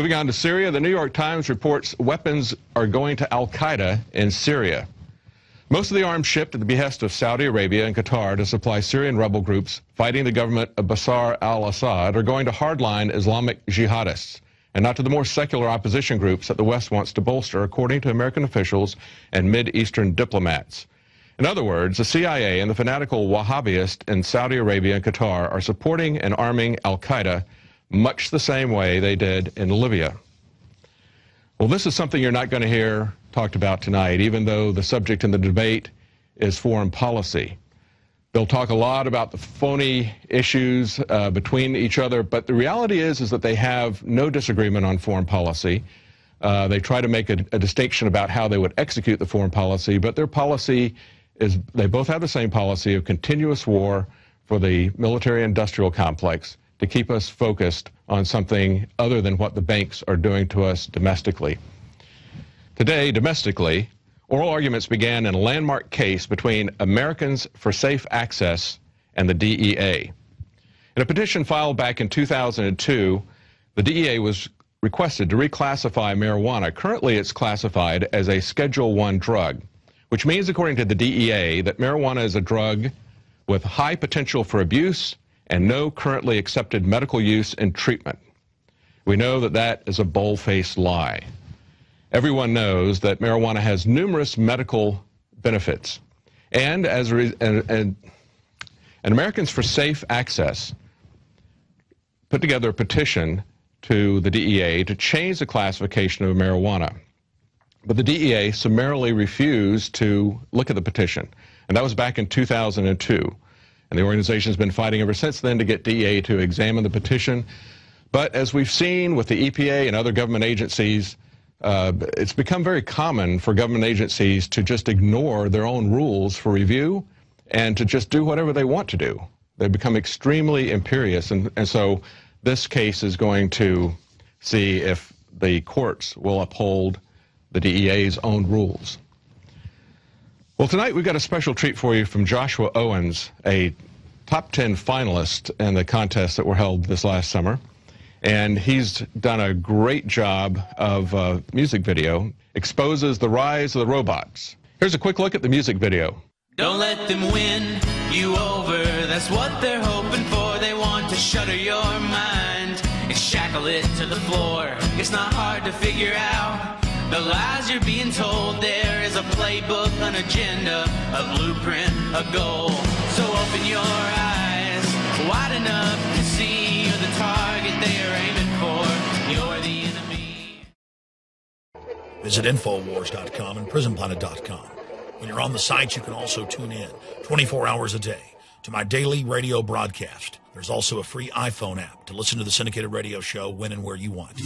Moving on to Syria, the New York Times reports weapons are going to Al-Qaeda in Syria. Most of the arms shipped at the behest of Saudi Arabia and Qatar to supply Syrian rebel groups fighting the government of Bashar al-Assad are going to hardline Islamic jihadists and not to the more secular opposition groups that the West wants to bolster, according to American officials and Mid-Eastern diplomats. In other words, the CIA and the fanatical Wahhabists in Saudi Arabia and Qatar are supporting and arming Al-Qaeda much the same way they did in Libya. Well, this is something you're not going to hear talked about tonight, even though the subject in the debate is foreign policy. They'll talk a lot about the phony issues between each other, but the reality is that they have no disagreement on foreign policy. They try to make a distinction about how they would execute the foreign policy, but their policy is, they both have the same policy of continuous war for the military-industrial complex to keep us focused on something other than what the banks are doing to us domestically. Today, domestically, oral arguments began in a landmark case between Americans for Safe Access and the DEA. In a petition filed back in 2002, the DEA was requested to reclassify marijuana. Currently, it's classified as a Schedule I drug, which means, according to the DEA, that marijuana is a drug with high potential for abuse and no currently accepted medical use and treatment. We know that that is a bold-faced lie. Everyone knows that marijuana has numerous medical benefits. And Americans for Safe Access put together a petition to the DEA to change the classification of marijuana. But the DEA summarily refused to look at the petition. And that was back in 2002. And the organization's been fighting ever since then to get DEA to examine the petition. But as we've seen with the EPA and other government agencies, it's become very common for government agencies to just ignore their own rules for review and to just do whatever they want to do. They become extremely imperious. And so this case is going to see if the courts will uphold the DEA's own rules. Well, tonight we've got a special treat for you from Joshua Owens, a top 10 finalist in the contests that were held this last summer. And he's done a great job of music video, exposes the rise of the robots. Here's a quick look at the music video. Don't let them win you over, that's what they're hoping for. They want to shutter your mind and shackle it to the floor. It's not hard to figure out the lies you're being told. There is a playbook, an agenda, a blueprint, a goal. So open your eyes wide enough to see you're the target they are aiming for. You're the enemy. Visit Infowars.com and PrisonPlanet.com. When you're on the site, you can also tune in 24 hours a day to my daily radio broadcast. There's also a free iPhone app to listen to the syndicated radio show when and where you want.